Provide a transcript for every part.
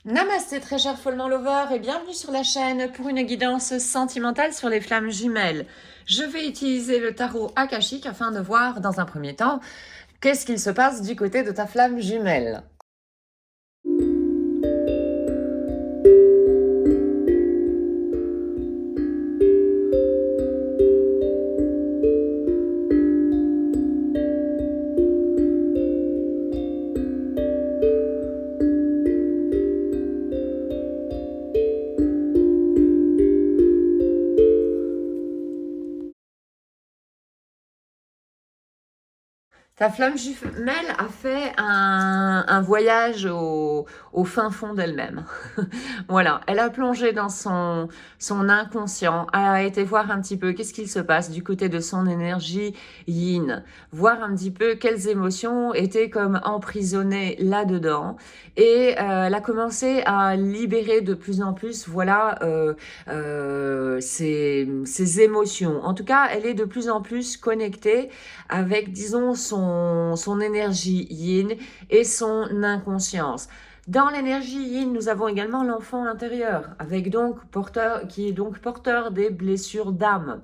Namasté très cher follement lover et bienvenue sur la chaîne pour une guidance sentimentale sur les flammes jumelles. Je vais utiliser le tarot akashique afin de voir dans un premier temps qu'est-ce qu'il se passe du côté de ta flamme jumelle. Ta flamme jumelle a fait un voyage au fin fond d'elle-même. Voilà, elle a plongé dans son inconscient, a été voir un petit peu qu'est-ce qu'il se passe du côté de son énergie yin, voir un petit peu quelles émotions étaient comme emprisonnées là-dedans. Et elle a commencé à libérer de plus en plus, voilà, ses émotions. En tout cas, elle est de plus en plus connectée avec, disons, son énergie yin et son inconscience. Dans l'énergie yin, nous avons également l'enfant intérieur, avec donc qui est donc porteur des blessures d'âme.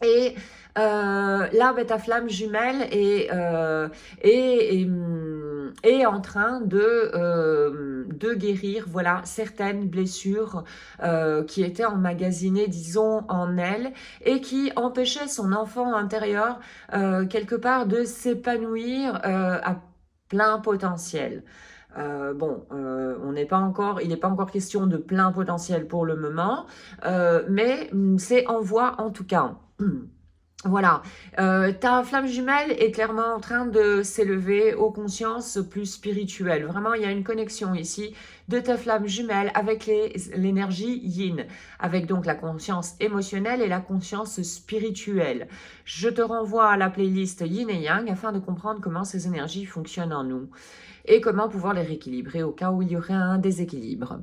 Et là, ta flamme jumelle est en train de guérir, voilà, certaines blessures qui étaient emmagasinées, disons, en elle et qui empêchaient son enfant intérieur quelque part de s'épanouir à plein potentiel. Il n'est pas encore question de plein potentiel pour le moment, mais c'est en voie en tout cas. Voilà, ta flamme jumelle est clairement en train de s'élever aux consciences plus spirituelles. Vraiment, il y a une connexion ici de ta flamme jumelle avec l'énergie yin, avec donc la conscience émotionnelle et la conscience spirituelle. Je te renvoie à la playlist yin et yang afin de comprendre comment ces énergies fonctionnent en nous et comment pouvoir les rééquilibrer au cas où il y aurait un déséquilibre.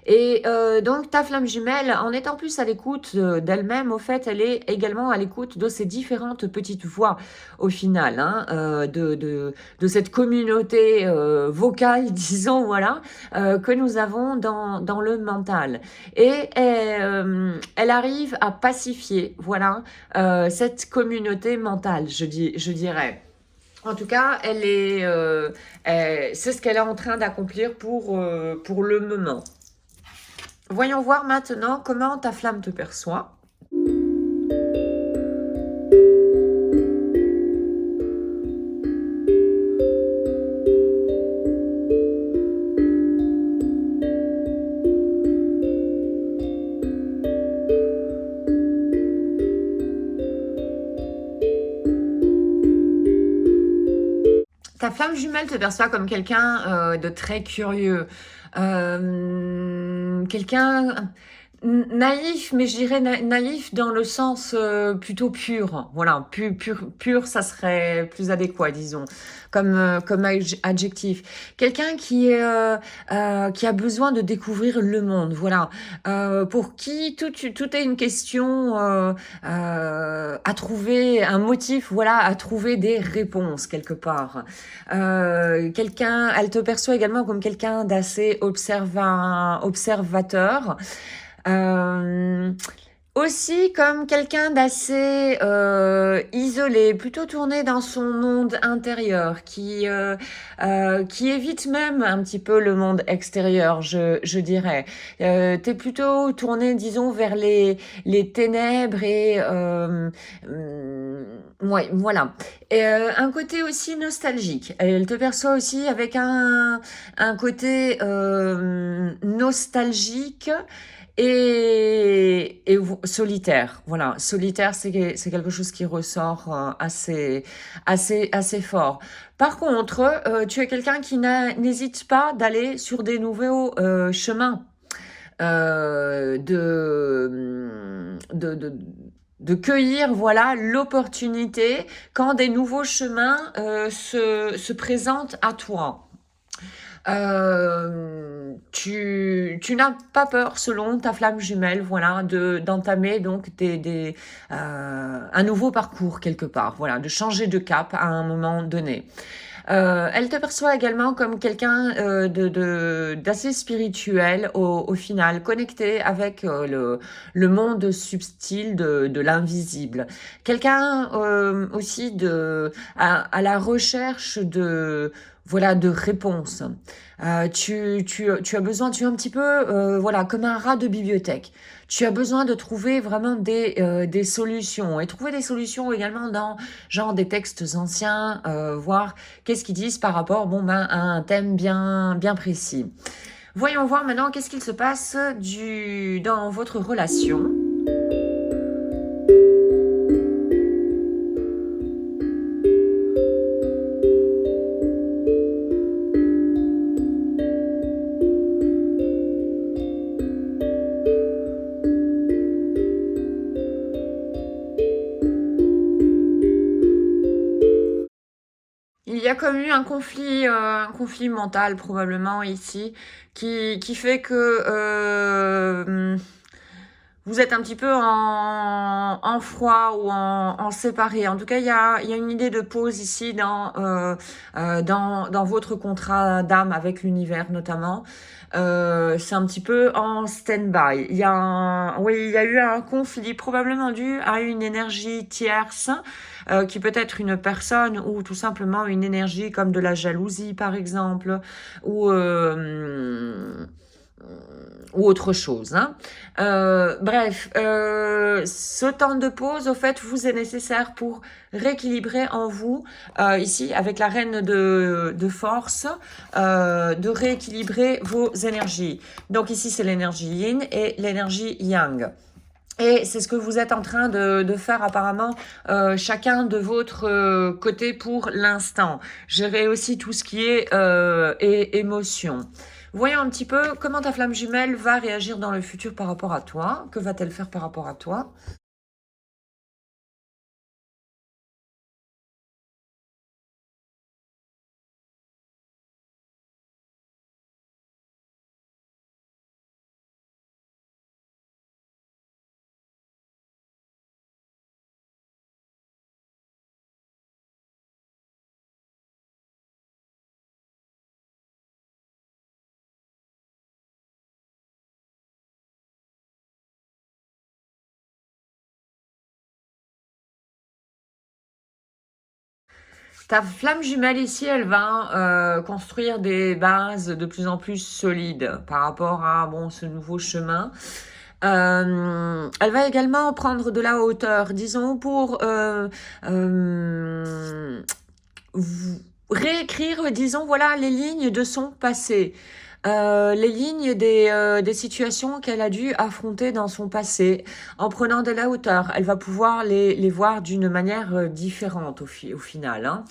Et donc ta flamme jumelle, en étant plus à l'écoute d'elle-même, au fait, elle est également à l'écoute de ces différentes petites voix au final, hein, de cette communauté vocale, disons, voilà, que nous avons dans le mental. Et elle arrive à pacifier, voilà, cette communauté mentale, je dirais. En tout cas, c'est ce qu'elle est en train d'accomplir pour le moment. Voyons voir maintenant comment ta flamme te perçoit. Ta flamme jumelle te perçoit comme quelqu'un de très curieux, quelqu'un naïf, mais je dirais naïf dans le sens plutôt pur. Voilà, pur, ça serait plus adéquat, disons, comme adjectif. Quelqu'un qui a besoin de découvrir le monde. Voilà, pour qui tout est une question à trouver un motif. Voilà, à trouver des réponses quelque part. Elle te perçoit également comme quelqu'un d'assez observateur. Euh, Aussi comme quelqu'un d'assez isolé, plutôt tourné dans son monde intérieur, qui évite même un petit peu le monde extérieur, je dirais. T'es plutôt tourné, disons, vers les ténèbres et ouais, voilà. Et, un côté aussi nostalgique. Elle te perçoit aussi avec un côté nostalgique et solitaire. Voilà, solitaire, c'est quelque chose qui ressort assez fort. Par contre, tu es quelqu'un qui n'hésite pas d'aller sur des nouveaux chemins de cueillir, voilà, l'opportunité quand des nouveaux chemins se présentent à toi. Tu n'as pas peur, selon ta flamme jumelle, voilà, d'entamer donc un nouveau parcours quelque part, voilà, de changer de cap à un moment donné. Elle te perçoit également comme quelqu'un d'assez spirituel au final, connecté avec le monde subtil de l'invisible. Quelqu'un aussi à la recherche voilà, de réponses. Tu as besoin, tu es un petit peu voilà, comme un rat de bibliothèque. Tu as besoin de trouver vraiment des solutions et trouver des solutions également dans genre des textes anciens, voir qu'est-ce qu'ils disent par rapport bon, ben, à un thème bien précis. Voyons voir maintenant qu'est-ce qu'il se passe dans votre relation. Il y a comme eu un conflit mental probablement ici, qui fait que vous êtes un petit peu en froid ou en séparé. En tout cas, il y a une idée de pause ici dans votre contrat d'âme avec l'univers notamment. C'est un petit peu en stand-by. Oui, il y a eu un conflit probablement dû à une énergie tierce, qui peut être une personne ou tout simplement une énergie comme de la jalousie par exemple, ou ou autre chose. Hein. Bref, ce temps de pause, au fait, vous est nécessaire pour rééquilibrer en vous, ici, avec la reine de force, de rééquilibrer vos énergies. Donc ici, c'est l'énergie yin et l'énergie yang. Et c'est ce que vous êtes en train de faire apparemment, chacun de votre côté pour l'instant. Gérer aussi tout ce qui est émotion. Voyons un petit peu comment ta flamme jumelle va réagir dans le futur par rapport à toi. Que va-t-elle faire par rapport à toi? Ta flamme jumelle ici, elle va construire des bases de plus en plus solides par rapport à bon, ce nouveau chemin. Elle va également prendre de la hauteur, disons, pour réécrire, disons, voilà, les lignes de son passé. Les lignes des situations qu'elle a dû affronter dans son passé. En prenant de la hauteur, elle va pouvoir les voir d'une manière différente au final. Hein.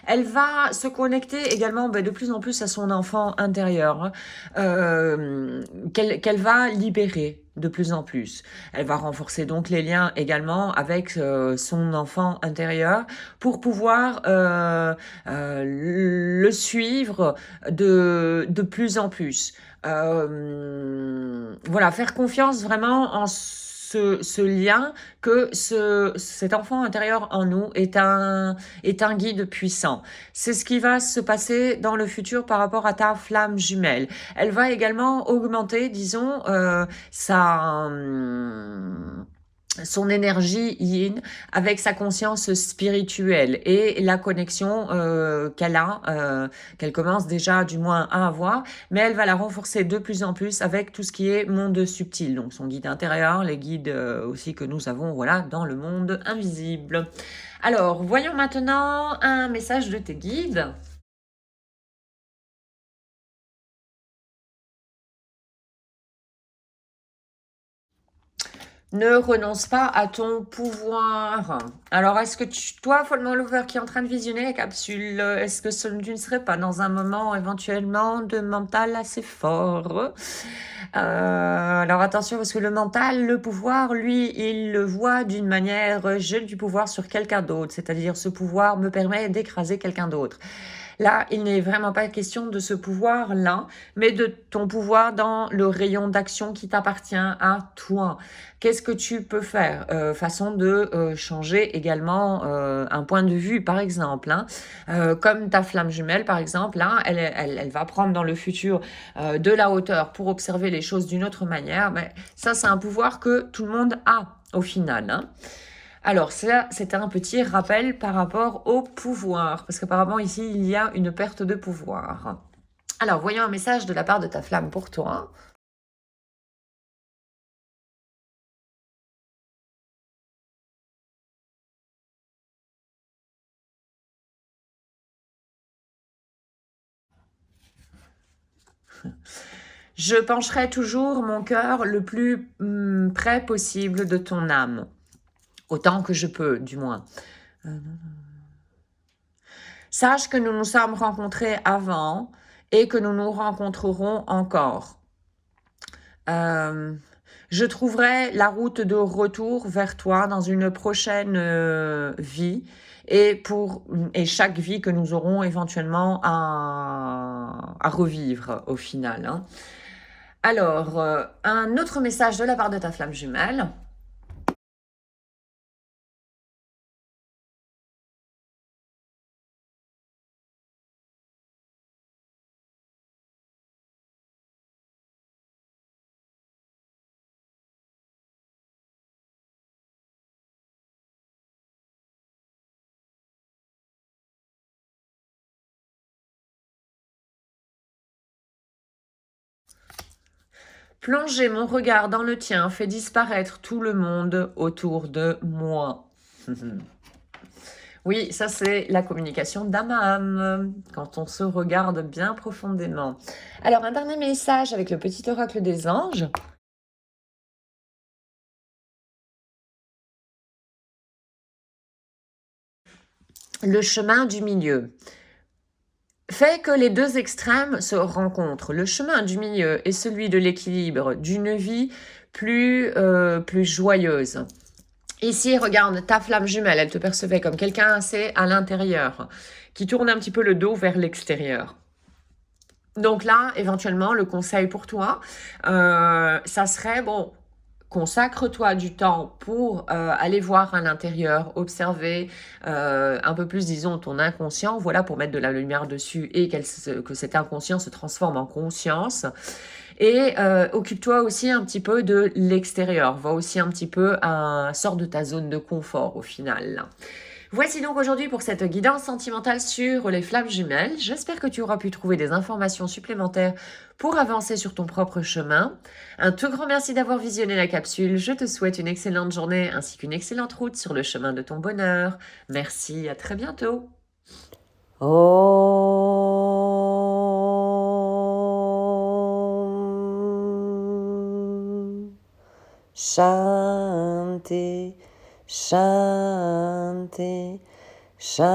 Elle va se connecter également de plus en plus à son enfant intérieur, qu'elle va libérer de plus en plus. Elle va renforcer donc les liens également avec son enfant intérieur pour pouvoir le suivre de plus en plus. Voilà, faire confiance vraiment en ce lien que cet enfant intérieur en nous est un guide puissant. C'est ce qui va se passer dans le futur par rapport à ta flamme jumelle. Elle va également augmenter, disons, son énergie yin avec sa conscience spirituelle et la connexion qu'elle commence déjà du moins à avoir, mais elle va la renforcer de plus en plus avec tout ce qui est monde subtil, donc son guide intérieur, les guides aussi que nous avons voilà, dans le monde invisible. Alors, voyons maintenant un message de tes guides. Ne renonce pas à ton pouvoir. Alors, est-ce que toi, Follement Lover, qui est en train de visionner la capsule, est-ce que tu ne serais pas dans un moment éventuellement de mental assez fort? Alors attention, parce que le mental, le pouvoir, lui, il le voit d'une manière, j'ai du pouvoir sur quelqu'un d'autre, c'est-à-dire ce pouvoir me permet d'écraser quelqu'un d'autre. Là, il n'est vraiment pas question de ce pouvoir-là, mais de ton pouvoir dans le rayon d'action qui t'appartient à toi. Qu'est-ce que tu peux faire? Façon de changer également un point de vue, par exemple. Hein. Comme ta flamme jumelle, par exemple, là, elle va prendre dans le futur de la hauteur pour observer les choses d'une autre manière. Mais ça, c'est un pouvoir que tout le monde a au final. Hein. Alors, ça, c'était un petit rappel par rapport au pouvoir, parce qu'apparemment ici, il y a une perte de pouvoir. Alors, voyons un message de la part de ta flamme pour toi. Je pencherai toujours mon cœur le plus près possible de ton âme. Autant que je peux, du moins. Sache que nous nous sommes rencontrés avant et que nous nous rencontrerons encore. Je trouverai la route de retour vers toi dans une prochaine vie et chaque vie que nous aurons éventuellement à revivre au final. Hein. Alors, un autre message de la part de ta flamme jumelle. Plonger mon regard dans le tien fait disparaître tout le monde autour de moi. Oui, ça c'est la communication d'âme à âme, quand on se regarde bien profondément. Alors, un dernier message avec le petit oracle des anges. Le chemin du milieu fait que les deux extrêmes se rencontrent. Le chemin du milieu est celui de l'équilibre, d'une vie plus joyeuse. Ici, regarde, ta flamme jumelle, elle te percevait comme quelqu'un assez à l'intérieur, qui tourne un petit peu le dos vers l'extérieur. Donc là, éventuellement, le conseil pour toi, ça serait, bon, consacre-toi du temps pour aller voir à l'intérieur, observer un peu plus, disons, ton inconscient, voilà, pour mettre de la lumière dessus et que cet inconscient se transforme en conscience. Et occupe-toi aussi un petit peu de l'extérieur, va aussi un petit peu sort de ta zone de confort au final. Voici donc aujourd'hui pour cette guidance sentimentale sur les flammes jumelles. J'espère que tu auras pu trouver des informations supplémentaires pour avancer sur ton propre chemin. Un tout grand merci d'avoir visionné la capsule. Je te souhaite une excellente journée ainsi qu'une excellente route sur le chemin de ton bonheur. Merci, à très bientôt. Shanti, Shanti, Shanti.